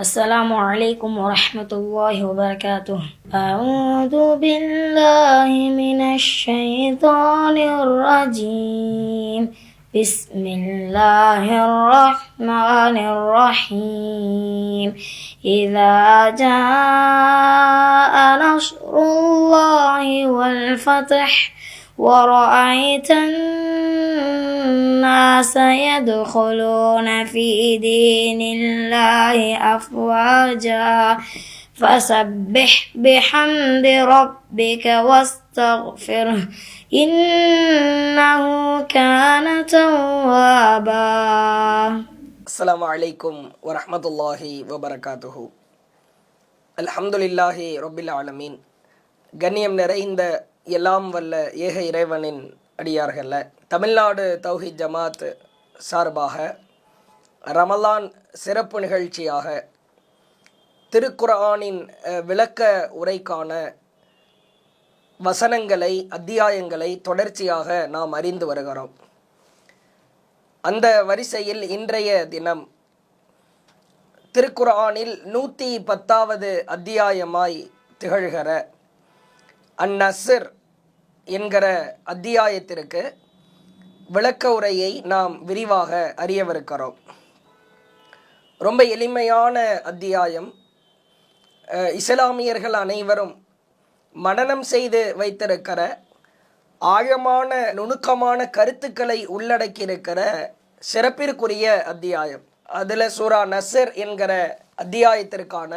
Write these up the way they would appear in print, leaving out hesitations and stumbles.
السلام عليكم ورحمة الله وبركاته. أعوذ بالله من الشيطان الرجيم. بسم الله الرحمن الرحيم. إذا جاء نصر الله والفتح ورأيت الناس يدخلون في دين الله أفواجا فسبح بحمد ربك واستغفره إنه كان توابا. السلام عليكم ورحمة الله وبركاته. அல்ஹம்துலில்லாஹி ரப்பில் ஆலமீன். கண்ணியம் நிறைந்த எல்லாம் வல்ல ஏக இறைவனின் அடியார்கள, தமிழ்நாடு தௌஹீத் ஜமாத் சார்பாக ரமலான் சிறப்பு நிகழ்ச்சியாக திருக்குர்ஆனின் விளக்க உரைக்கான வசனங்களை, அத்தியாயங்களை தொடர்ச்சியாக நாம் அறிந்து வருகிறோம். அந்த வரிசையில் இன்றைய தினம் திருக்குர்ஆனில் 110வது அத்தியாயமாய் திகழ்கிற அந்நஸ்ர் என்கிற அத்தியாயத்திற்கு விளக்க உரையை நாம் விரிவாக அறியவிருக்கிறோம். ரொம்ப எளிமையான அத்தியாயம். இஸ்லாமியர்கள் அனைவரும் மனனம் செய்து வைத்திருக்கிற ஆழமான நுணுக்கமான கருத்துக்களை உள்ளடக்கியிருக்கிற சிறப்பிற்குரிய அத்தியாயம். அதில் சூரா நஸ்ர் என்கிற அத்தியாயத்திற்கான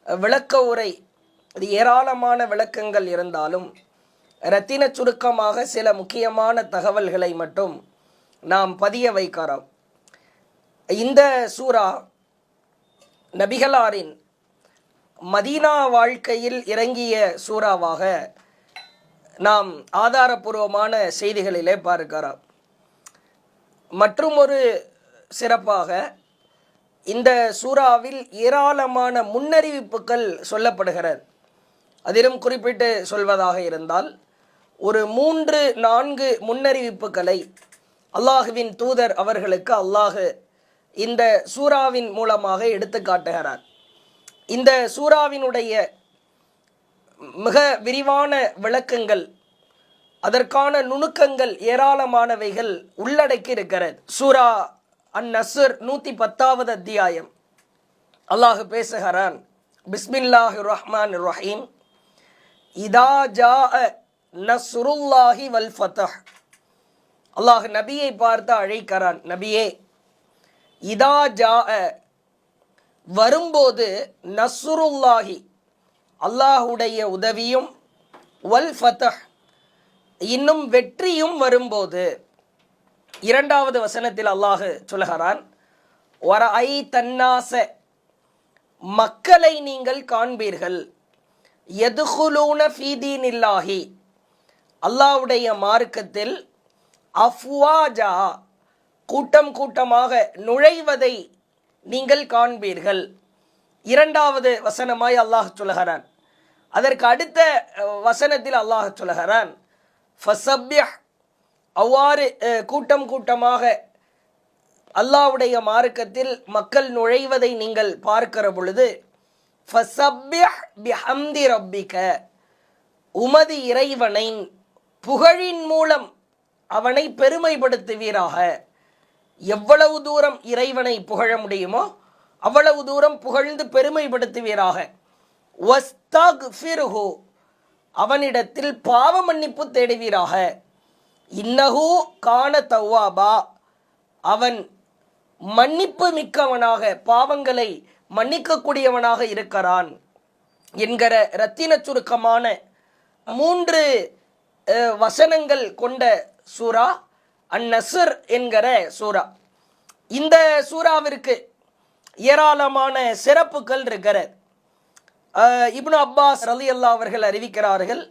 விளக்க உரை, அது ஏராளமான விளக்கங்கள் இருந்தாலும் இரத்தின சுருக்கமாக சில முக்கியமான தகவல்களை மட்டும் நாம் பதிய வைக்கிறோம். இந்த சூரா நபிகளாரின் மதீனா வாழ்க்கையில் இறங்கிய சூறாவாக நாம் ஆதாரபூர்வமான செய்திகளிலே பார்க்கிறோம். மற்றும் ஒரு சிறப்பாக இந்த சூறாவில் ஏராளமான முன்னறிவிப்புகள் சொல்லப்படுகிறது. அதிலும் குறிப்பிட்டு சொல்வதாக இருந்தால் ஒரு 3-4 முன்னறிவிப்புகளை அல்லாஹுவின் தூதர் அவர்களுக்கு அல்லாஹ் இந்த சூறாவின் மூலமாக எடுத்து காட்டுகிறார். இந்த சூறாவினுடைய மிக விரிவான விளக்கங்கள், அதற்கான நுணுக்கங்கள் ஏராளமானவைகள் உள்ளடக்கி இருக்கிறது. சூரா அந்நஸ்ர் 110வது அத்தியாயம். அல்லாஹ் பேசுகிறான், பிஸ்மில்லாஹிர் ரஹ்மானிர் ரஹீம். இதா ஜாஅ நஸ்ருல்லாஹி வல் ஃபத்ஹ். அல்லாஹ் நபியை பார்த்து அழைக்கிறான், நபியே, இதா ஜாஅ வரும்போது, நஸ்ருல்லாஹி அல்லாஹுடைய உதவியும், வல் ஃபத்ஹ் இன்னும் வெற்றியும் வரும்போது. 2வது வசனத்தில் அல்லாஹ் சொல்கிறான், வரஐத அன்னாஸ மக்களை நீங்கள் காண்பீர்கள், யதுகுலூன ஃபீ தீனில்லாஹி அல்லாஹ்வுடைய மார்க்கத்தில், அஃப்வாஜா கூட்டம் கூட்டமாக நுழைவதை நீங்கள் காண்பீர்கள். 2வது வசனமாய் அல்லாஹ் சொல்கிறான். அதற்கு அடுத்த வசனத்தில் அல்லாஹ் சொல்கிறான், ஃபஸப்பிஹ் அவ்வாறு கூட்டம் கூட்டமாக அல்லாஹ்வுடைய மார்க்கத்தில் மக்கள் நுழைவதை நீங்கள் பார்க்கிற பொழுது, ஃபஸப்பிஹ் பிஹம்தி ரப்பிக உமது இறைவனை புகழின் மூலம் அவனை பெருமைப்படுத்துவீராக. எவ்வளவு தூரம் இறைவனை புகழ முடியுமோ அவ்வளவு தூரம் புகழ்ந்து பெருமைப்படுத்துவீராக. வஸ்தக்ஃபிர்ஹு அவனிடத்தில் பாவ மன்னிப்பு தேடுவீராக. இன்னஹு கான தவ்வாபா அவன் மன்னிப்பு மிக்கவனாக, பாவங்களை மன்னிக்கக்கூடியவனாக இருக்கிறான் என்கிற இரத்தின சுருக்கமான 3 வசனங்கள் கொண்ட சூரா அந்நஸ்ர் என்கிற சூரா. இந்த சூறாவிற்கு ஏராளமான சிறப்புகள் இருக்கிறது. இப்னு அப்பாஸ் ரலியல்லாஹு அவர்கள் அறிவிக்கிறார்கள்,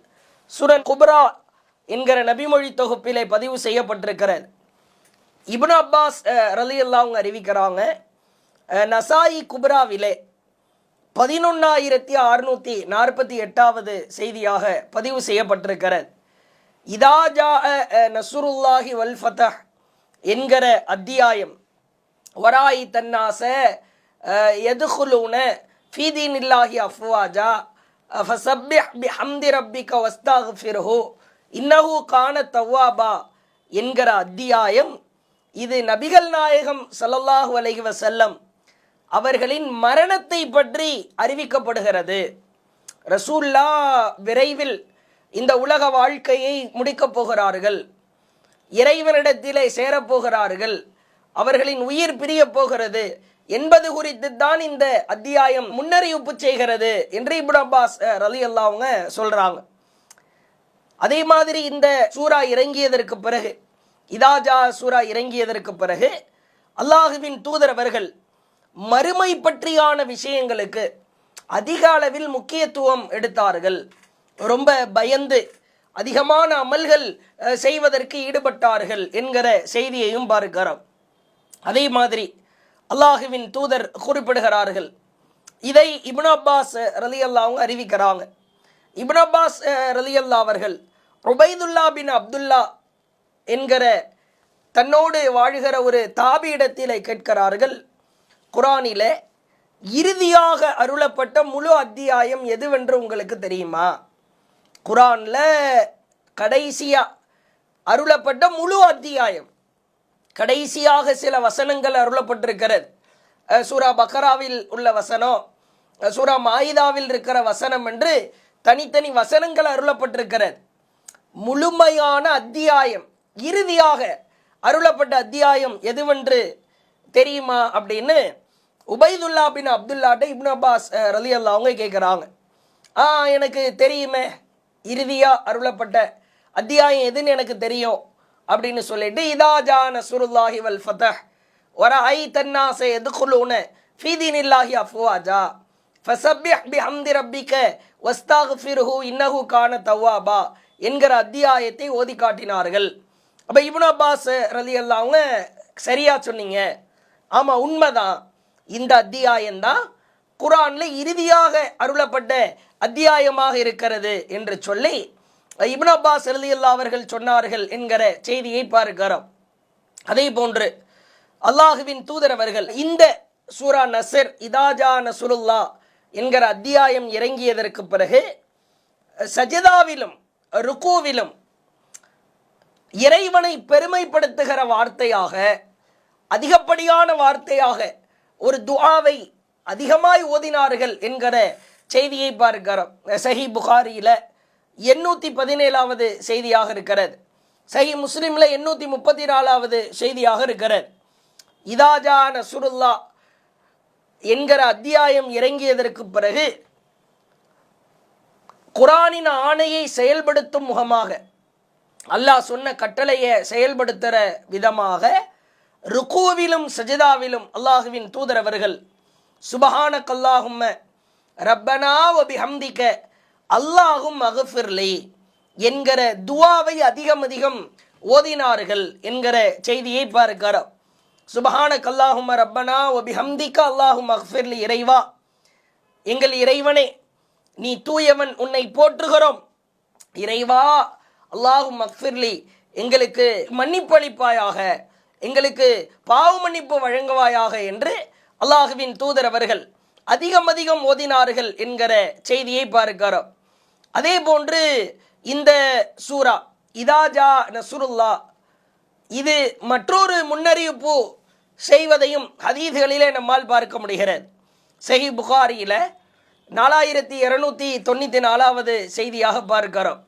சூரன் குப்ரா என்கிற நபிமொழி தொகுப்பிலே பதிவு செய்யப்பட்டிருக்கிறது. இப்னு அப்பாஸ் ரலியல்லாஹு அறிவிக்கிறாங்க, நசாயி குப்ராவிலே 11648வது செய்தியாக பதிவு செய்யப்பட்டிருக்கிறது. இதா ஜாஅ நஸ்ருல்லாஹி வல் ஃபத்ஹ் என்கிற அத்தியாயம் வராயி தன்னாச யதுகுலூன ஃபீ தீனில்லாஹி அஃப்வாஜா ஃபஸப்பிஹ் பிஹம்தி ரப்பிக வஸ்தக்ஃபிர்ஹு இன்னஹு கான தவ்வாபா என்கிற அத்தியாயம் இது நபிகள் நாயகம் ஸல்லல்லாஹு அலைஹி வஸல்லம் அவர்களின் மரணத்தை பற்றி அறிவிக்கப்படுகிறது. ரசூல்லா விரைவில் இந்த உலக வாழ்க்கையை முடிக்கப் போகிறார்கள், இறைவனிடத்திலே சேரப்போகிறார்கள், அவர்களின் உயிர் பிரிய போகிறது என்பது குறித்து தான் இந்த அத்தியாயம் முன்னறிவிப்பு செய்கிறது என்று இப்னு அப்பாஸ் ரலியல்லாஹு அவங்க சொல்றாங்க. அதே மாதிரி இந்த சூரா இறங்கியதற்கு பிறகு, இதாஜா சூரா இறங்கியதற்கு பிறகு அல்லாஹுவின் தூதரவர்கள் மறுமை பற்றியான விஷயங்களுக்கு அதிக அளவில் முக்கியத்துவம் எடுத்தார்கள். ரொம்ப பயந்து அதிகமான அமல்கள் செய்வதற்கு ஈடுபட்டார்கள் என்கிற செய்தியையும் பார்க்கிறோம். அதே மாதிரி அல்லாஹுவின் தூதர் குறிப்பிடுகிறார்கள். இதை இப்னு அப்பாஸ் ரலியல்லாஹு அவங்க அறிவிக்கிறாங்க. இப்னு அப்பாஸ் ரலியல்லாஹு அவர்கள் உபைதுல்லா பின் அப்துல்லா என்கிற தன்னோடு வாழ்கிற ஒரு தாபியிடத்திலே கேட்கிறார்கள், குரானிலே இறுதியாக அருளப்பட்ட முழு அத்தியாயம் எதுவென்று உங்களுக்கு தெரியுமா? குரான்ல கடைசியா அருளப்பட்ட முழு அத்தியாயம், கடைசியாக சில வசனங்கள் அருளப்பட்டிருக்கிறது. சூரா பக்ராவில் உள்ள வசனம், சூரா மாயிதாவில் இருக்கிற வசனம் என்று தனித்தனி வசனங்கள் அருளப்பட்டிருக்கிறது. முழுமையான அத்தியாயம் இறுதியாக அருளப்பட்ட அத்தியாயம் எதுவென்று தெரியுமா அப்படின்னு உபைதுல்லா பின் அப்துல்லாட்ட இப்னு அப்பாஸ் ரலியல்லாஹு அவங்க கேட்குறாங்க. எனக்கு தெரியுமே, இறுதியாக அருளப்பட்ட அத்தியாயம் எதுன்னு எனக்கு தெரியும் அப்படின்னு சொல்லிட்டு, இதா ஜா நஸ்ருல்லாஹி வல் ஃபதஹ் வரஐத அன்னாஸ யதுகுலூன ஃபீ தீனில்லாஹி அஃப்வாஜா ஃபஸப்பிஹ் பிஹம்தி ரப்பிக வஸ்தக்ஃபிர்ஹு இன்னஹு கான தவ்வாபா என்கிற அத்தியாயத்தை ஓதி காட்டினார்கள். அப்போ இப்னு அப்பாஸ் ரலியல்லாஹு அவங்க சரியா சொன்னீங்க, ஆமாம் உண்மைதான், இந்த அத்தியாயம்தான் குரானில் இறுதியாக அருளப்பட்ட அத்தியாயமாக இருக்கிறது என்று சொல்லி இப்னு அப்பாஸ் ரலியல்லாஹு அவர்கள் சொன்னார்கள் என்கிற செய்தியை பார்க்கிறோம். அதே போன்று அல்லாஹுவின் தூதரவர்கள் இந்த சூரா நஸ்ர் இதாஜா நஸ்ருல்லா என்கிற அத்தியாயம் இறங்கியதற்கு பிறகு சஜதாவிலும் ருக்கூவிலும் இறைவனை பெருமைப்படுத்துகிற வார்த்தையாக, அதிகப்படியான வார்த்தையாக ஒரு துஆவை அதிகமாய் ஓதினார்கள் என்கிற செய்தியை பார்க்கிறோம். சஹீஹ் புகாரியில் 817வது செய்தியாக இருக்கிறது, சஹீஹ் முஸ்லிமில் 834வது செய்தியாக இருக்கிறது. இதாஜா நஸ்ருல்லா என்கிற அத்தியாயம் இறங்கியதற்கு பிறகு குரானின் ஆணையை செயல்படுத்தும் முகமாக, அல்லாஹ் சொன்ன கட்டளையை செயல்படுத்துகிற விதமாக ருக்கூவிலும் சஜிதாவிலும் அல்லாஹுவின் தூதரவர்கள் சுபஹானக அல்லாஹும்ம ரப்பனா வ பிஹம்திக அல்லாஹும் மக்ஃபிர்லி என்கிற துஆவை அதிகம் ஓதினார்கள் என்கிற செய்தியை பார்க்கிறோம். சுபஹானக அல்லாஹும்ம ரப்பனா வ பிஹம்திக அல்லாஹும் மக்ஃபிர்லி, இறைவா எங்கள் இறைவனே நீ தூயவன், உன்னை போற்றுகிறோம். இறைவா அல்லாஹும் மக்ஃபிர்லி, எங்களுக்கு மன்னிப்பளிப்பாயாக, எங்களுக்கு பாவ மன்னிப்பு வழங்குவாயாக என்று அல்லாஹுவின் தூதர் அவர்கள் அதிகம் ஓதினார்கள் என்கிற செய்தியை பார்க்கிறோம். அதே போன்று இந்த சூரா இதாஜா நஸ்ருல்லா இது மற்றொரு முன்னறிவிப்பு செய்வதையும் ஹதீஸ்களிலே நம்மால் பார்க்க முடிகிறது. சஹீஹ் புகாரியில் 4294வது செய்தியாக பார்க்கிறோம்.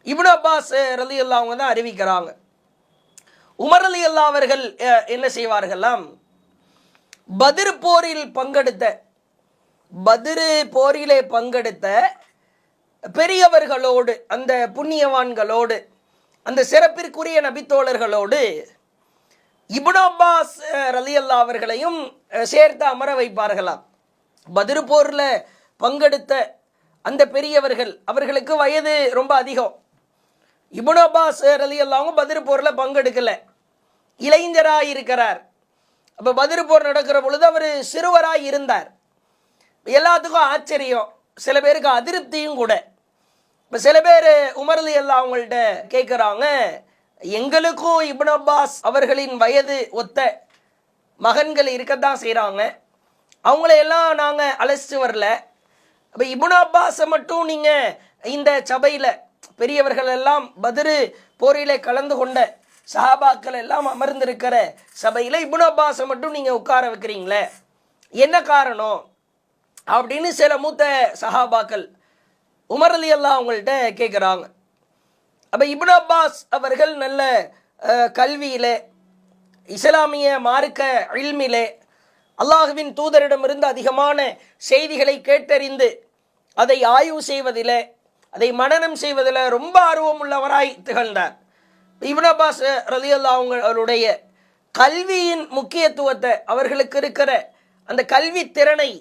இப்னு அப்பாஸ் ரலியல்லாஹு அவங்க தான் அறிவிக்கிறாங்க. உமர் ரலியல்லாஹு அவர்கள் என்ன செய்வார்களாம், பத்ர் போரில் பங்கெடுத்த பெரியவர்களோடு, அந்த புண்ணியவான்களோடு, அந்த சிறப்பிற்குரிய நபித்தோழர்களோடு இப்னு அப்பாஸ் ரலியல்லாஹு அவர்களையும் சேர்த்து அமர வைப்பார்களாம். பத்ர் போரில் பங்கெடுத்த அந்த பெரியவர்கள், அவர்களுக்கு வயது ரொம்ப அதிகம். இப்னு அப்பாஸ் ரலியல்லாஹு பத்ர் போரில் பங்கெடுக்கல, இளைஞராக இருக்கிறார். அப்போ பத்ர் போர் நடக்கிற பொழுது அவர் சிறுவராக இருந்தார். எல்லாத்துக்கும் ஆச்சரியம், சில பேருக்கு அதிருப்தியும் கூட. இப்போ சில பேர் உமர் ரலியல்லாஹு அவங்கள்ட்ட கேட்குறாங்க, எங்களுக்கும் இப்னு அப்பாஸ் அவர்களின் வயது ஒத்த மகன்கள் இருக்கத்தான் செய்கிறாங்க, அவங்களையெல்லாம் நாங்கள் அழைச்சிட்டு வரல. அப்போ இப்னு அப்பாஸை மட்டும் நீங்கள் இந்த சபையில் பெரியவர்கள் எல்லாம் பத்ரு போரிலே கலந்து கொண்ட சஹாபாக்கள் எல்லாம் அமர்ந்திருக்கிற சபையில் இப்னு அப்பாஸை மட்டும் நீங்கள் உட்கார வைக்கிறீங்களே, என்ன காரணம் அப்படின்னு சில மூத்த சஹாபாக்கள் உமர் ரலியல்லாஹு அவங்கள்ட்ட கேட்குறாங்க. அப்போ இப்னு அப்பாஸ் அவர்கள் நல்ல கல்வியிலே, இஸ்லாமிய மார்க்க இல்மிலே, அல்லாஹுவின் தூதரிடமிருந்து அதிகமான செய்திகளை கேட்டறிந்து அதை ஆய்வு செய்வதில், அதை மனனம் செய்வதில் ரொம்ப ஆர்வம் உள்ளவராய் திகழ்ந்தார். இப்னு அப்பாஸ் ரலியல்லாஹு அவங்களுடைய கல்வியின் முக்கியத்துவத்தை, அவர்களுக்கு இருக்கிற அந்த கல்வி திறனை,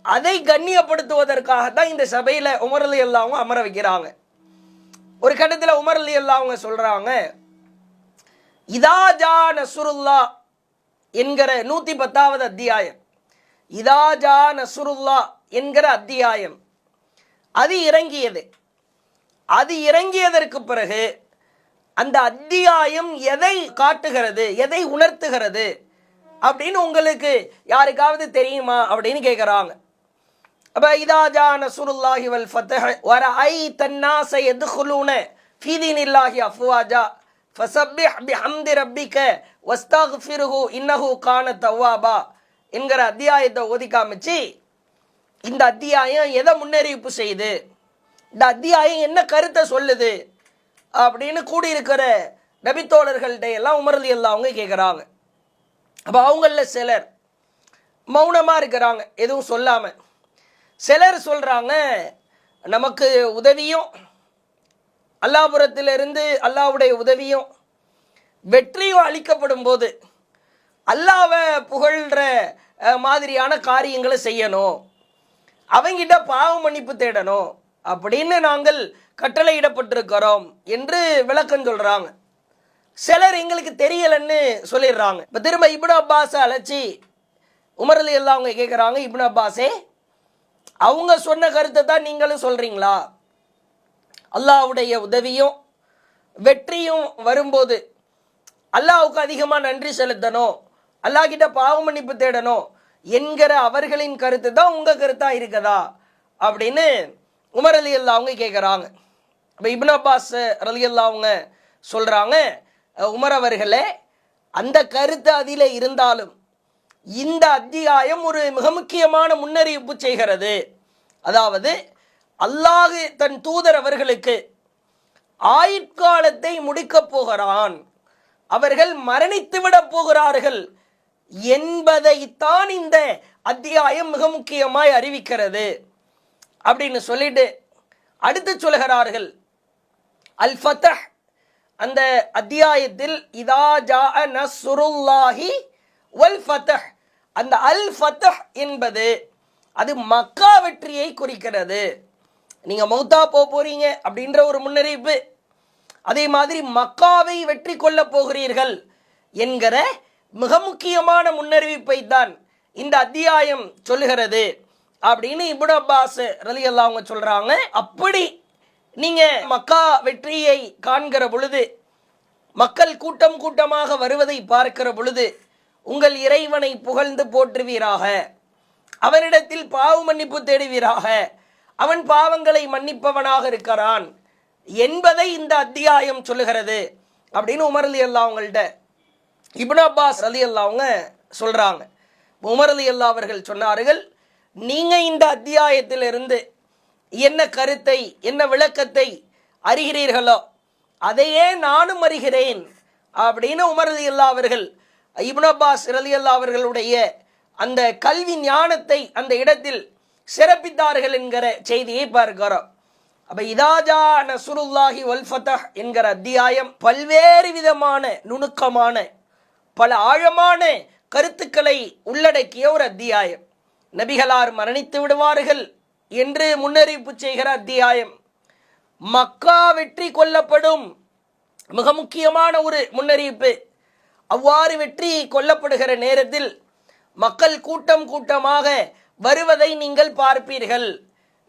அதை கண்ணியப்படுத்துவதற்காகத்தான் இந்த சபையில் உமர் ரலியல்லாஹு அவங்க அமர வைக்கிறாங்க. ஒரு கட்டத்தில் உமர் ரலியல்லாஹு அவங்க சொல்கிறாங்க, இதா ஜா நஸ்ருல்லா என்கிற 110வது அத்தியாயம், இதா ஜா நஸ்ருல்லா என்கிற அத்தியாயம் அது இறங்கியது. அது இறங்கியதற்கு பிறகு அந்த அத்தியாயம் எதை காட்டுகிறது, எதை உணர்த்துகிறது அப்படின்னு உங்களுக்கு யாருக்காவது தெரியுமா அப்படின்னு கேட்குறாங்க. அப்போ இதா ஜா நஸ்ருல்லாஹி வல் ஃபத்ஹ் வரஐத அன்னாஸ யத்குலூன ஃபீ தீனில்லாஹி அஃப்வாஜா ஃபஸப்பிஹ் பிஹம்தி ரப்பிக வஸ்தக்ஃபிருஹு இன்னஹு கான தவ்வாபா என்கிற அத்தியாயத்தை ஓதி காமிச்சு, இந்த அத்தியாயம் எதை முன்னறிவிப்பு செய்யுது, இந்த அத்தியாயம் என்ன கருத்தை சொல்லுது அப்படின்னு கூடியிருக்கிற நபித்தோழர்கள்ட்ட எல்லாம் உமர் ரலியல்லாஹு அவங்க கேட்குறாங்க. அப்போ அவங்களில் சிலர் மௌனமாக இருக்கிறாங்க, எதுவும் சொல்லாமல். சிலர் சொல்கிறாங்க, நமக்கு உதவியும் அல்லாஹ்புரத்திலிருந்து அல்லாஹ்வுடைய உதவியும் வெற்றியும் அளிக்கப்படும் போது அல்லாஹ்வை புகழ்கிற மாதிரியான காரியங்களை செய்யணும், அவங்கிட்ட பாவ மன்னிப்பு தேடணும் அப்படின்னு நாங்கள் கட்டளையிடப்பட்டிருக்கிறோம் என்று விளக்கம் சொல்கிறாங்க. சிலர் எங்களுக்கு தெரியலன்னு சொல்லிடுறாங்க. இப்போ திரும்ப இப்னு அப்பாஸை அழைச்சி உமர் ரலியல்லாஹு அவங்க கேட்குறாங்க, இப்னு அப்பாஸே, அவங்க சொன்ன கருத்தை தான் நீங்களும் சொல்கிறீங்களா? அல்லாஹ்வுடைய உதவியும் வெற்றியும் வரும்போது அல்லாஹ்வுக்கு அதிகமாக நன்றி செலுத்தணும், அல்லாஹ்கிட்ட பாவ மன்னிப்பு தேடணும் என்கிற அவர்களின் கருத்து தான் உங்கள் கருத்தாக இருக்குதா அப்படின்னு உமர் ரலியல்லாஹு அவங்க கேட்குறாங்க. இப்போ இப்னு அப்பாஸ் ரலியல்லாஹு அவங்க சொல்கிறாங்க, உமர் அவர்களே, அந்த கருத்து அதில் இருந்தாலும் இந்த அத்தியாயம் ஒரு மிக முக்கியமான முன்னறிவிப்பு செய்கிறது. அதாவது அல்லாஹ் தன் தூதர் அவர்களுக்கு ஆயுட்காலத்தை முடிக்கப் போகிறான், அவர்கள் மரணித்துவிடப் போகிறார்கள் என்பதைத்தான் இந்த அத்தியாயம் மிக முக்கியமாய் அறிவிக்கிறது அப்படின்னு சொல்லிட்டு அடுத்து சொல்கிறார்கள், அல் ஃபத்ஹ் அந்த அத்தியாயத்தில் இதா ஜா நஸ்ருல்லாஹி வல் ஃபத்ஹ், அந்த அல் ஃபத்ஹ் என்பது அது மக்கா வெற்றியை குறிக்கிறது. நீங்கள் மௌத்தா போறீங்க அப்படின்ற ஒரு முன்னறிவிப்பு, அதே மாதிரி மக்காவை வெற்றி கொள்ள போகிறீர்கள் என்கிற மிக முக்கியமான முன்னறிவிப்பை தான் இந்த அத்தியாயம் சொல்லுகிறது அப்படின்னு இப்னு அப்பாஸ் ரலியல்லாஹு அவங்க சொல்கிறாங்க. அப்படி நீங்கள் மக்கா வெற்றியை காண்கிற பொழுது, மக்கள் கூட்டம் கூட்டமாக வருவதை பார்க்கிற பொழுது உங்கள் இறைவனை புகழ்ந்து போற்றுவீராக, அவனிடத்தில் பாவ மன்னிப்பு தேடுவீராக, அவன் பாவங்களை மன்னிப்பவனாக இருக்கிறான் என்பதை இந்த அத்தியாயம் சொல்லுகிறது அப்படின்னு உமர் ரலியல்லாஹு அவங்கள்ட்ட இப்னு அப்பாஸ் ரலியல்லாஹு அவங்க சொல்கிறாங்க. உமர் ரலியல்லாஹு அவர்கள் சொன்னார்கள், நீங்கள் இந்த அத்தியாயத்திலிருந்து என்ன கருத்தை, என்ன விளக்கத்தை அறிகிறீர்களோ அதையே நானும் அறிகிறேன் அப்படின்னு உமர் ரலியல்லாஹு அவர்கள் இப்னு அப்பாஸ் ரலியல்லாஹு அவர்களுடைய அந்த கல்வி ஞானத்தை அந்த இடத்தில் சிறப்பித்தார்கள் என்கிற செய்தியை பார்க்கிறோம். அப்போ இதா ஜா நஸ்ருல்லாஹி வல் ஃபத்ஹ் என்கிற அத்தியாயம் பல்வேறு விதமான நுணுக்கமான பல ஆழமான கருத்துக்களை உள்ளடக்கிய ஒரு அத்தியாயம். நபிகளார் மரணித்து விடுவார்கள் என்று முன்னறிவிப்பு செய்கிற அத்தியாயம், மக்கா வெற்றி கொள்ளப்படும் மிக முக்கியமான ஒரு முன்னறிவிப்பு. அவ்வாறு வெற்றி கொள்ளப்படுகிற நேரத்தில் மக்கள் கூட்டம் கூட்டமாக வருவதை நீங்கள் பார்ப்பீர்கள்,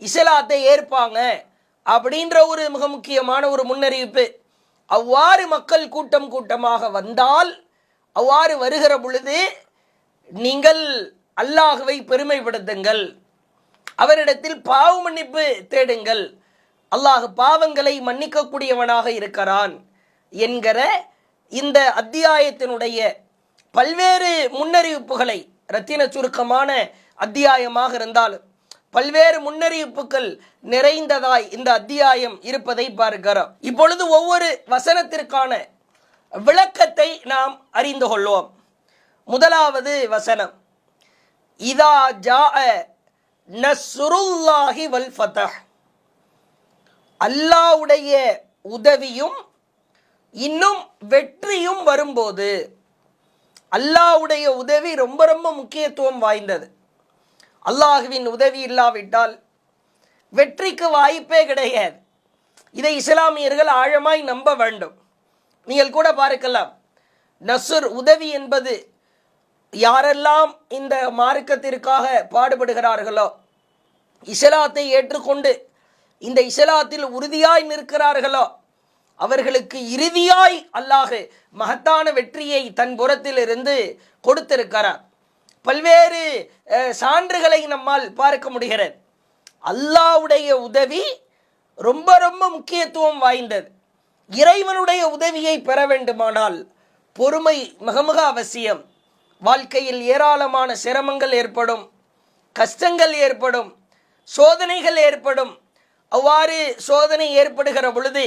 இஸ்லாத்தை ஏற்பாங்க அப்படின்ற ஒரு மிக முக்கியமான ஒரு முன்னறிவிப்பு. அவ்வாறு மக்கள் கூட்டம் கூட்டமாக வந்தால், அவ்வாறு வருகிற பொழுது நீங்கள் அல்லாஹுவை பெருமைப்படுத்துங்கள், அவரிடத்தில் பாவ மன்னிப்பு தேடுங்கள், அல்லாஹ் பாவங்களை மன்னிக்கக்கூடியவனாக இருக்கிறான் என்கிற இந்த அத்தியாயத்தினுடைய பல்வேறு முன்னறிவிப்புகளை, இரத்தின சுருக்கமான அத்தியாயமாக இருந்தாலும் பல்வேறு முன்னறிவிப்புகள் நிறைந்ததாய் இந்த அத்தியாயம் இருப்பதை பார்க்கிறோம். இப்பொழுது ஒவ்வொரு வசனத்திற்கான விளக்கத்தை நாம் அறிந்து கொள்வோம். முதலாவது வசனம், இதா ஜாஅ நஸ்ருல்லாஹி வல் ஃபதஹ், அல்லாஹ்வுடைய உதவியும் இன்னும் வெற்றியும் வரும்போது. அல்லாஹ்வுடைய உதவி ரொம்ப ரொம்ப முக்கியத்துவம் வாய்ந்தது. அல்லாஹுவின் உதவி இல்லாவிட்டால் வெற்றிக்கு வாய்ப்பே கிடையாது. இதை இஸ்லாமியர்கள் ஆழமாய் நம்ப வேண்டும். நீங்கள் கூட பார்க்கலாம், நஸ்ர் உதவி என்பது யாரெல்லாம் இந்த மார்க்கத்திற்காக பாடுபடுகிறார்களோ, இஸ்லாத்தை ஏற்றுக்கொண்டு இந்த இஸ்லாத்தில் உறுதியாய் நிற்கிறார்களோ, அவர்களுக்கு இறுதியாய் அல்லாஹ் மகத்தான வெற்றியை தன் புறத்தில் இருந்து கொடுத்திருக்கிறார். பல்வேறு சான்றுகளை நம்மால் பார்க்க முடிகிறது. அல்லாஹ்வுடைய உதவி ரொம்ப ரொம்ப முக்கியத்துவம் வாய்ந்தது. இறைவனுடைய உதவியை பெற வேண்டுமானால் பொறுமை மிக மிக அவசியம். வாழ்க்கையில் ஏராளமான சிரமங்கள் ஏற்படும், கஷ்டங்கள் ஏற்படும், சோதனைகள் ஏற்படும். அவ்வாறு சோதனை ஏற்படுகிற பொழுது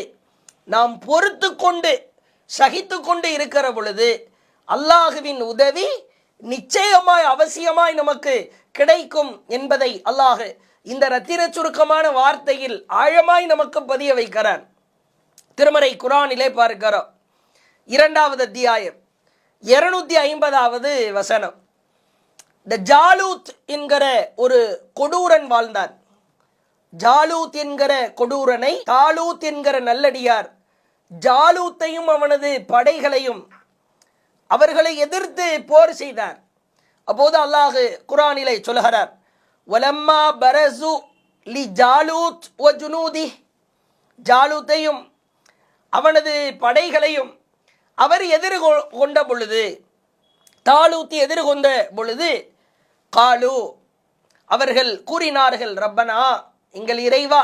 நாம் பொறுத்து கொண்டு சகித்து கொண்டு இருக்கிற பொழுது அல்லாஹுவின் உதவி நிச்சயமாய் அவசியமாய் நமக்கு கிடைக்கும் என்பதை அல்லாஹ் இந்த இரத்தின சுருக்கமான வார்த்தையில் ஆழமாய் நமக்கு பதிய வைக்கிறான். திருமறை குர்ஆனிலே பார்க்கிறோம், 2வது அத்தியாயம் 250வது வசனம். இந்த ஜாலூத் என்கிற ஒரு கொடூரன் வாழ்ந்தான். ஜாலூத் என்கிற கொடூரனை தாலூத் என்கிற நல்லடியார் ஜாலூத்தையும் அவனது படைகளையும் அவர்களை எதிர்த்து போர் செய்தார். அப்போது அல்லாஹ் குர்ஆனிலே சொல்கிறார், வலம்மா பரசு லி ஜாலூத் வ ஜுனூதி, ஜாலூத்தையும் அவனது படைகளையும் அவர் எதிர்கொண்ட பொழுது, தாலூத் எதிர்கொண்ட பொழுது, காலு அவர்கள் கூறினார்கள், ரப்பனா எங்கள் இறைவா,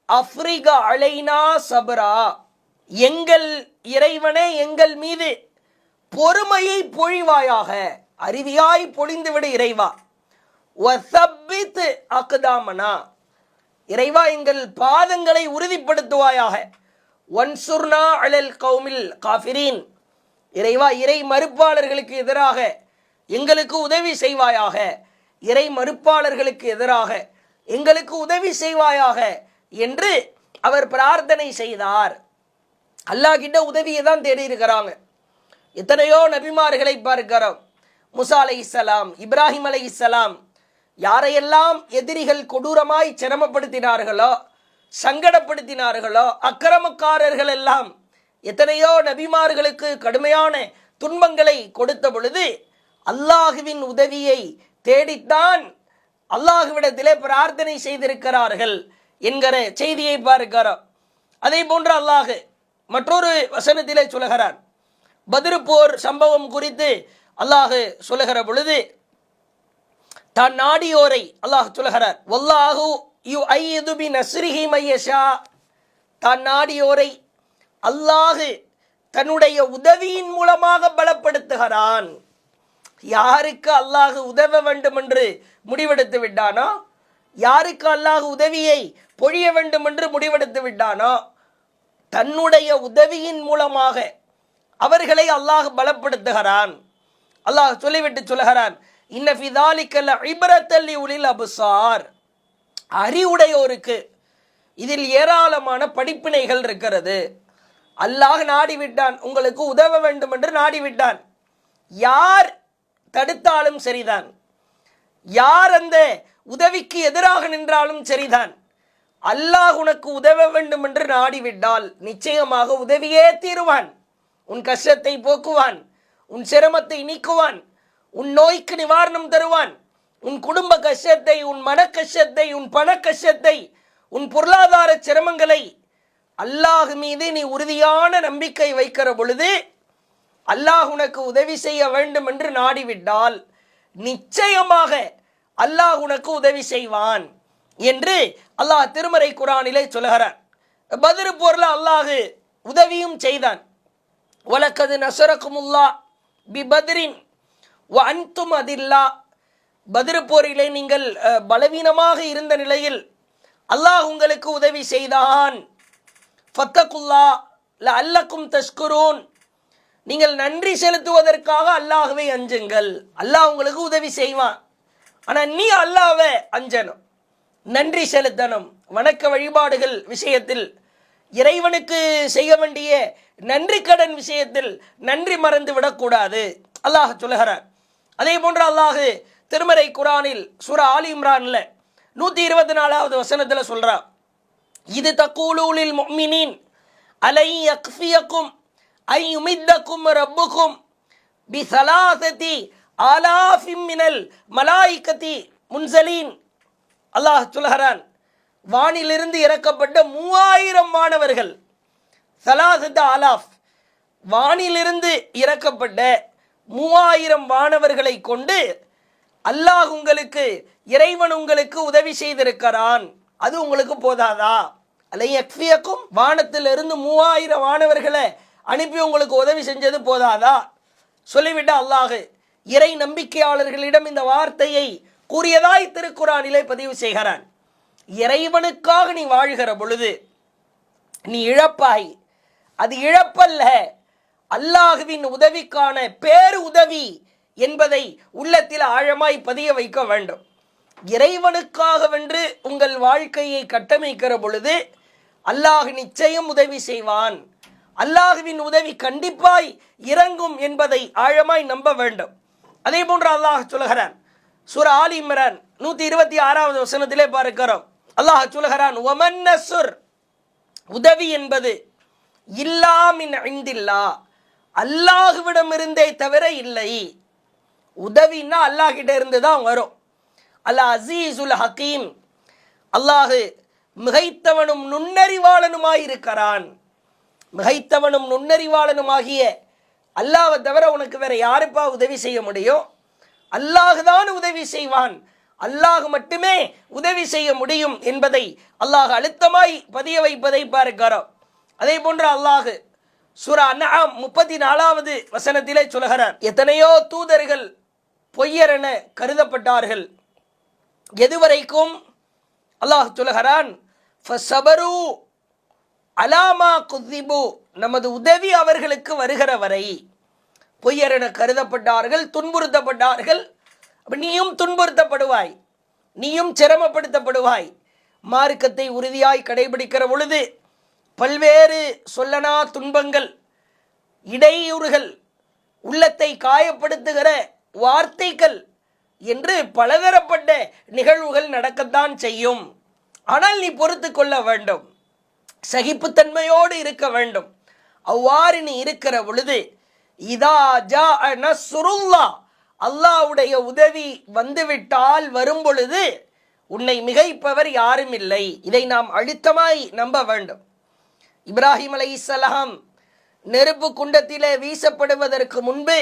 அஃப்ரிகா அலைனா சபரா, எங்கள் இறைவனே எங்கள் மீது பொறுமையை பொழிவாயாக, அருவியாய் பொழிந்துவிடு இறைவா. வஸப்பித் அக்தாமனா, இறைவா எங்கள் பாதங்களை உறுதிப்படுத்துவாயாக. வன்சுர்னா அலல் கௌமில் காஃபிரீன், இறைவா இறை மறுப்பாளர்களுக்கு எதிராக எங்களுக்கு உதவி செய்வாயாக. இறை மறுப்பாளர்களுக்கு எதிராக எங்களுக்கு உதவி செய்வாயாக என்று அவர் பிரார்த்தனை செய்தார். அல்லாஹ் கிட்ட உதவியை தான் தேடி இருக்கிறாங்க. எத்தனையோ நபிமார்களை பார்க்கிறோம். மூசா அலைஹிஸ்ஸலாம், இப்ராஹிம் அலைஹிஸ்ஸலாம், யாரையெல்லாம் எதிரிகள் கொடூரமாய் சிரமப்படுத்தினார்களோ, சங்கடப்படுத்தினார்களோ, அக்கிரமக்காரர்கள் எல்லாம் எத்தனையோ நபிமார்களுக்கு கடுமையான துன்பங்களை கொடுத்த பொழுது அல்லாஹுவின் உதவியை தேடித்தான் அல்லாஹுவிடத்திலே பிரார்த்தனை செய்திருக்கிறார்கள் என்கிற செய்தியை பார்க்கிறோம். அதே போன்று அல்லாஹ் மற்றொரு வசனத்திலே சொல்கிறார். பத்ர் போர் சம்பவம் குறித்து அல்லாஹ் சொல்லுகிற பொழுது தான் நாடியோரை அல்லாஹ் சொல்லுகிறார், வல்லாஹு யுஐது பினஸ்ரிஹி மையஷா, தான் நாடியோரை அல்லாஹ் தன்னுடைய உதவியின் மூலமாக பலப்படுத்துகிறான். யாருக்கு அல்லாஹ் உதவ வேண்டும் என்று முடிவெடுத்து விட்டானோ, யாருக்கு அல்லாஹ் உதவியை பொழிய வேண்டும் என்று முடிவெடுத்து விட்டானோ, தன்னுடைய உதவியின் மூலமாக அவர்களை அல்லாஹ் பலப்படுத்துகிறான். அல்லாஹ் சொல்லிவிட்டு சொல்லுகிறான், இன்ன ஃபி ذلك لعبرة لأولي الأبصار, அறிவுடையோருக்கு இதில் ஏராளமான படிப்பினைகள் இருக்கிறது. அல்லாஹ் நாடிவிட்டான், உங்களுக்கு உதவ வேண்டும் என்று நாடிவிட்டான். யார் தடுத்தாலும் சரிதான், யார் அந்த உதவிக்கு எதிராக நின்றாலும் சரிதான், அல்லாஹ் உனக்கு உதவ வேண்டும் என்று நாடிவிட்டால் நிச்சயமாக உதவியே தீருவான். உன் கஷ்டத்தை போக்குவான், உன் சிரமத்தை நீக்குவான், உன் நோய்க்கு நிவாரணம் தருவான். உன் குடும்ப கஷ்டத்தை, உன் மன கஷ்டத்தை, உன் பண கஷ்டத்தை, உன் பொருளாதார சிரமங்களை அல்லாஹ் மீது நீ உறுதியான நம்பிக்கை வைக்கிற பொழுது அல்லாஹ் உனக்கு உதவி செய்ய வேண்டும் என்று நாடிவிட்டால் நிச்சயமாக அல்லாஹ் உனக்கு உதவி செய்வான் என்று அல்லாஹ் திருமறை குர்ஆனிலே சொல்கிறார். பத்ர் போர்ல அல்லாஹ் உதவியும் செய்தான். வலக்கது நஸரகுமுல்லாஹ் பி பத்ரின் வ அன்தும் அதில்லா. பத்ர் போரிலே நீங்கள் பலவீனமாக இருந்த நிலையில் அல்லாஹ் உங்களுக்கு உதவி செய்தான். ஃபத்தகுல்லா லஅல்லக்கும் தஷ்குரூன். நீங்கள் நன்றி செலுத்துவதற்காக அல்லாஹ்வை அஞ்சுங்கள். அல்லாஹ் உங்களுக்கு உதவி செய்வான். ஆனால் நீ அல்லாஹ்வை அஞ்சணும், நன்றி செலுத்தணும். வணக்க வழிபாடுகள் விஷயத்தில், இறைவனுக்கு செய்ய வேண்டிய நன்றி கடன் விஷயத்தில் நன்றி மறந்து விடக்கூடாது அல்லாஹ் சொல்லுகிறார். அதே போன்று அல்லாஹ் திருமறை குர்ஆனில் சூரா ஆலி இம்ரான்ல 124வது வசனத்தில் சொல்றார், இது தக்கூலூலில் முஃமினீன் அலை யக்ஃபியக்கும் ஐ யுமித்தக்கும் ரப்புக்கும் பி ஸலாஸதி ஆலாஃபிம் மினல் மலாயிகதி முன்ஸலீன். அல்லாஹ் சொல்கிறான், வானிலிருந்து இறக்கப்பட்ட 3000 வானவர்கள், ஸலாஸத்து ஆலாஃப், வானிலிருந்து இறக்கப்பட்ட 3000 வானவர்களை கொண்டு அல்லாஹ் உங்களுக்கு, இறைவன் உங்களுக்கு உதவி செய்திருக்கிறான். அது உங்களுக்கு போதாதா? அலை யக்ஃபியக்கும், வானத்திலிருந்து 3000 வானவர்களை அனுப்பி உங்களுக்கு உதவி செஞ்சது போதாதா? சொல்லிவிட்டு அல்லாஹ் இறை நம்பிக்கையாளர்களிடம் இந்த வார்த்தையை கூறியதாய் திருக்குர்ஆனிலே பதிவு செய்கிறான். இறைவனுக்காக நீ வாழ்கிற பொழுது நீ இழப்பாய். அது இழப்பல்ல, அல்லாஹுவின் உதவிக்கான பேரு உதவி என்பதை உள்ளத்தில் ஆழமாய் பதிய வைக்க வேண்டும். இறைவனுக்காக வென்று உங்கள் வாழ்க்கையை கட்டமைக்கிற பொழுது அல்லாஹ் நிச்சயம் உதவி செய்வான். அல்லாஹுவின் உதவி கண்டிப்பாய் இறங்கும் என்பதை ஆழமாய் நம்ப வேண்டும். அதே போன்று அல்லாஹ் சொல்கிறான், சூரா ஆலி இம்ரான் 126வது வசனத்திலே பார்க்கிறோம். அல்லாஹ் சொல்கிறான், வமன் நஸ்ர், உதவி என்பது இல்லா மின் இந்தில்லா, அல்லாஹ்விடமிருந்தே தவிர இல்லை. உதவின்னா அல்லாஹ் கிட்ட இருந்து தான் வரும். அல் அசீசுல் ஹக்கீம், அல்லாஹ் மிகைத்தவனும் நுண்ணறிவாளனுமாய் இருக்கிறான். மிகைத்தவனும் நுண்ணறிவாளனுமாகிய அல்லாஹ்வை தவிர உனக்கு வேற யாருப்பா உதவி செய்ய முடியும்? அல்லாஹ் தான் உதவி செய்வான், அல்லாஹ் மட்டுமே உதவி செய்ய முடியும் என்பதை அல்லாஹ் அழுத்தமாய் பதிய வைப்பதை பார்க்கிறோம். அதே போன்று அல்லாஹ் சூரா அன்ஆம் 34வது வசனத்திலே சொல்கிறார், எத்தனையோ தூதர்கள் பொய்யர் என கருதப்பட்டார்கள். எதுவரைக்கும்? அல்லாஹ் சொல்கிறான், ஃபஸபரு அலாமா குதிபு, நமது உதவி அவர்களுக்கு வருகிற வரை பொய்யர் என கருதப்பட்டார்கள், துன்புறுத்தப்பட்டார்கள். நீயும் துன்புறுத்தப்படுவாய், நீயும் சிரமப்படுத்தப்படுவாய். மார்க்கத்தை உறுதியாய் கடைபிடிக்கிற பொழுது பல்வேறு சொல்லனா துன்பங்கள், இடையூறுகள், உள்ளத்தை காயப்படுத்துகிற வார்த்தைகள் என்று பலதரப்பட்ட நிகழ்வுகள் நடக்கத்தான் செய்யும். ஆனால் நீ பொறுத்து கொள்ள வேண்டும், சகிப்புத்தன்மையோடு இருக்க வேண்டும். அவ்வாறு நீ இருக்கிற பொழுது இதா ஜா நஸ்ருல்லா, அல்லாஹ்வுடைய உதவி வந்துவிட்டால், வரும் பொழுது உன்னை மிகைப்பவர் யாரும் இல்லை. இதை நாம் அழுத்தமாய் நம்ப வேண்டும். இப்ராஹிம் அலைஹிஸ்ஸலாம் நெருப்பு குண்டத்திலே வீசப்படுவதற்கு முன்பு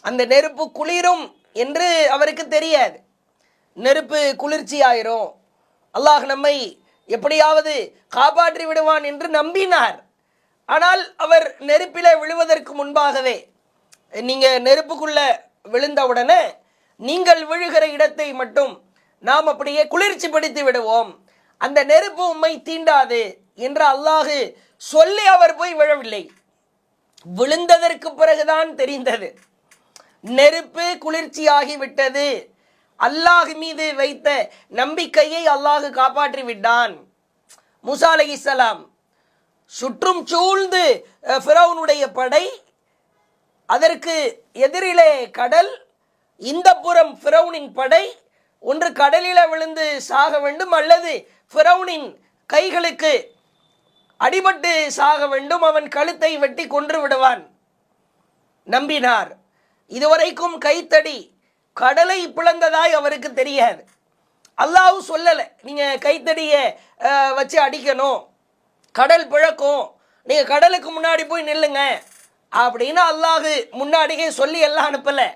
அந்த நெருப்பு குளிரும் என்று அவருக்கு தெரியாது. நெருப்பு குளிர்ச்சி ஆயிரும், அல்லாஹ் நம்மை எப்படியாவது காப்பாற்றி விடுவான் என்று நம்பினார். ஆனால் அவர் நெருப்பிலே விழுவதற்கு முன்பாகவே, நீங்க நெருப்புக்குள்ள விழுந்தவுடனே நீங்கள் விழுகிற இடத்தை மட்டும் நாம் அப்படியே குளிர்ச்சி படுத்தி விடுவோம், அந்த நெருப்பு உம்மை தீண்டாது என்று அல்லாஹ் சொல்லி அவர் போய் விழவில்லை. விழுந்ததற்கு பிறகுதான் தெரிந்தது நெருப்பு குளிர்ச்சியாகி விட்டது. அல்லாஹ் மீது வைத்த நம்பிக்கையை அல்லாஹ் காப்பாற்றி விட்டான். மூசா அலைஹிஸ்ஸலாம் சுற்றும் சூழ்ந்து ஃபிரௌனுடைய படை, அதற்கு எதிரிலே கடல், இந்த புறம் ஃபிரௌனின் படை. ஒன்று கடலில் விழுந்து சாக வேண்டும், அல்லது ஃபிரௌனின் கைகளுக்கு அடிபட்டு சாக வேண்டும், அவன் கழுத்தை வெட்டி கொன்று விடுவான். நம்பினார். இதுவரைக்கும் கைத்தடி கடலை பிளந்ததாய் அவருக்கு தெரியாது. அல்லாஹ் சொல்லலை, நீங்கள் கைத்தடியை வச்சு அடிக்கணும், கடல் பிழக்கும், நீங்கள் கடலுக்கு முன்னாடி போய் நில்லுங்க அப்படின்னு அல்லாஹ் முன்னாடியே சொல்லி எல்லாம் அனுப்பலை.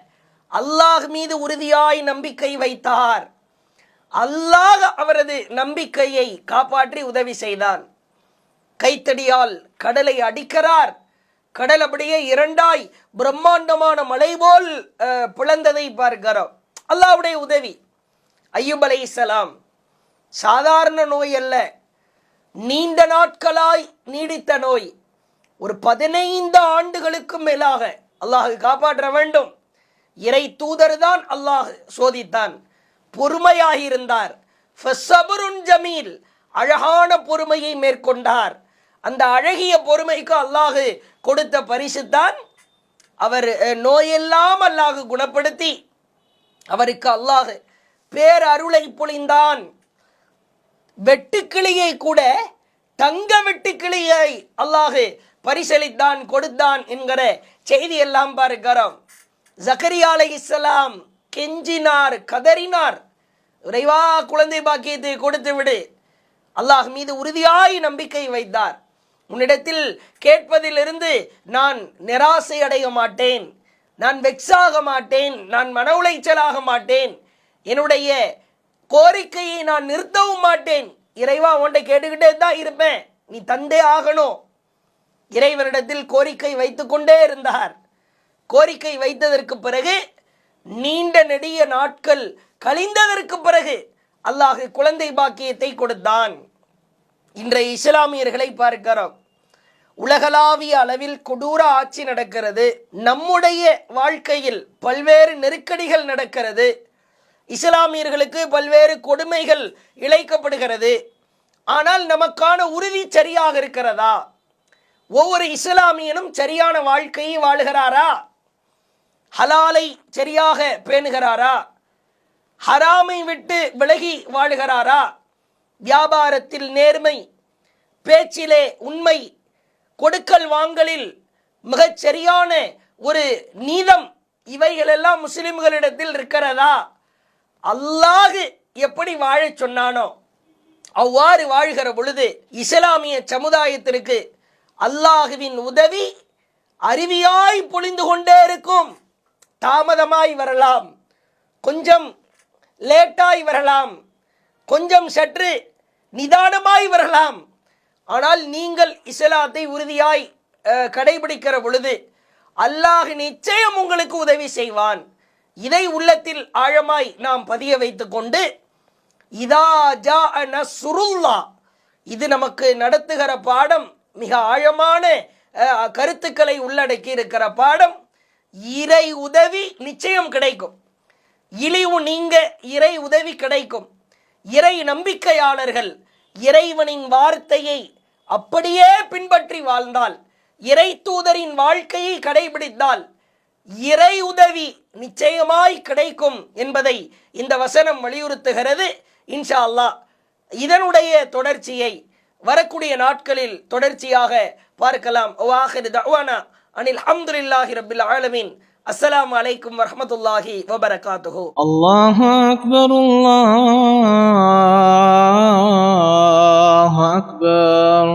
அல்லாஹ் மீது உறுதியாய் நம்பிக்கை வைத்தார். அல்லாஹ் அவரது நம்பிக்கையை காப்பாற்றி உதவி செய்தான். கைத்தடியால் கடலை அடிக்கிறார். கடல் அப்படியே இரண்டாய் பிரம்மாண்டமான மலை போல் பிளந்ததை பார்க்கிறோம். அல்லாஹ்வுடைய உதவி. அய்யூப் அலைஹிஸ்ஸலாம் சாதாரண நோய் அல்ல, நீண்ட நாட்களாய் நீடித்த நோய். ஒரு 15 ஆண்டுகளுக்கு மேலாக அல்லாஹ் காப்பாற்ற வேண்டும். இறை தூதர் தான் அல்லாஹ் சோதித்தான். பொறுமையாக இருந்தார். ஃபஸபுருன் ஜமீல், அழகான பொறுமையை மேற்கொண்டார். அந்த அழகிய பொறுமைக்கு அல்லாஹ் கொடுத்த பரிசு தான் அவர் நோயெல்லாம் அல்லாஹ் குணப்படுத்தி அவருக்கு அல்லாஹ் பேரருளை பொழிந்தான். வெட்டுக்கிளியை கூட தங்க வெட்டுக்கிளியை அல்லாஹ் பரிசளித்தான், கொடுத்தான் என்கிற செய்தி எல்லாம் பார்க்கிறோம். ஜக்கரியா அலைஹிஸ்ஸலாம் கெஞ்சினார், கதறினார், இறைவா குழந்தை பாக்கியத்தை கொடுத்து விடு. அல்லாஹ் மீது உறுதியாய் நம்பிக்கை வைத்தார். உன்னிடத்தில் கேட்பதிலிருந்து நான் நிராசை அடைய மாட்டேன், நான் வெக்ஸாக மாட்டேன், நான் மன உளைச்சலாக மாட்டேன், என்னுடைய கோரிக்கையை நான் நிறுத்தவும் மாட்டேன். இறைவா உன்னை கேட்டுக்கிட்டே தான் இருப்பேன், நீ தந்தே ஆகணும். இறைவனிடத்தில் கோரிக்கை வைத்து கொண்டே இருந்தார். கோரிக்கை வைத்ததற்கு பிறகு நீண்ட நெடிய நாட்கள் கழிந்ததற்கு பிறகு அல்லாஹ் குழந்தை பாக்கியத்தை கொடுத்தான். இன்றைய இஸ்லாமியர்களை பார்க்கிறோம். உலகளாவிய அளவில் கொடூர ஆட்சி நடக்கிறது. நம்முடைய வாழ்க்கையில் பல்வேறு நெருக்கடிகள் நடக்கிறது. இஸ்லாமியர்களுக்கு பல்வேறு கொடுமைகள் இழைக்கப்படுகிறது. ஆனால் நமக்கான உறுதி சரியாக இருக்கிறதா? ஒவ்வொரு இஸ்லாமியனும் சரியான வாழ்க்கையை வாழுகிறாரா? ஹலாலை சரியாக பேணுகிறாரா? ஹராமை விட்டு விலகி வாழுகிறாரா? வியாபாரத்தில் நேர்மை, பேச்சிலே உண்மை, கொடுக்கல் வாங்கலில் மிகச் சரியான ஒரு நீதம், இவைகளெல்லாம் முஸ்லிம்களிடத்தில் இருக்கிறதா? அல்லாஹ் எப்படி வாழச் சொன்னானோ அவ்வாறு வாழ்கிற பொழுது இஸ்லாமிய சமுதாயத்திற்கு அல்லாஹுவின் உதவி அருவியாய் பொழிந்து கொண்டே இருக்கும். தாமதமாய் வரலாம், கொஞ்சம் லேட்டாய் வரலாம், கொஞ்சம் சற்று நிதானமாய் வரலாம். ஆனால் நீங்கள் இஸ்லாத்தை உறுதியாய் கடைபிடிக்கிற பொழுது அல்லாஹ் நிச்சயம் உங்களுக்கு உதவி செய்வான். இதை உள்ளத்தில் ஆழமாய் நாம் பதிய வைத்துக் கொண்டு இதா ஜாஅ நஸ்ருல்லாஹ், இது நமக்கு நடத்துகிற பாடம் மிக ஆழமான கருத்துக்களை உள்ளடக்கி இருக்கிற பாடம். இறை உதவி நிச்சயம் கிடைக்கும். இழிவு நீங்க இறை உதவி கிடைக்கும். இறை நம்பிக்கையாளர்கள் இறைவனின் வார்த்தையை அப்படியே பின்பற்றி வாழ்ந்தால், இறை தூதரின் வாழ்க்கையை கடைபிடித்தால் இறை உதவி நிச்சயமாய் கிடைக்கும் என்பதை இந்த வசனம் வலியுறுத்துகிறது. இன்ஷா அல்லாஹ் இதனுடைய தொடர்ச்சியை வரக்கூடிய நாட்களில் தொடர்ச்சியாக பார்க்கலாம். வாஹிரு தஅவானா அனில் ஹம்துலில்லாஹி ரப்பில் ஆலமீன். அஸ்ஸலாமு அலைக்கும் வரஹ்மத்துல்லாஹி வபரகாத்துஹு. அல்லாஹு அக்பர், அல்லாஹு அக்பர்.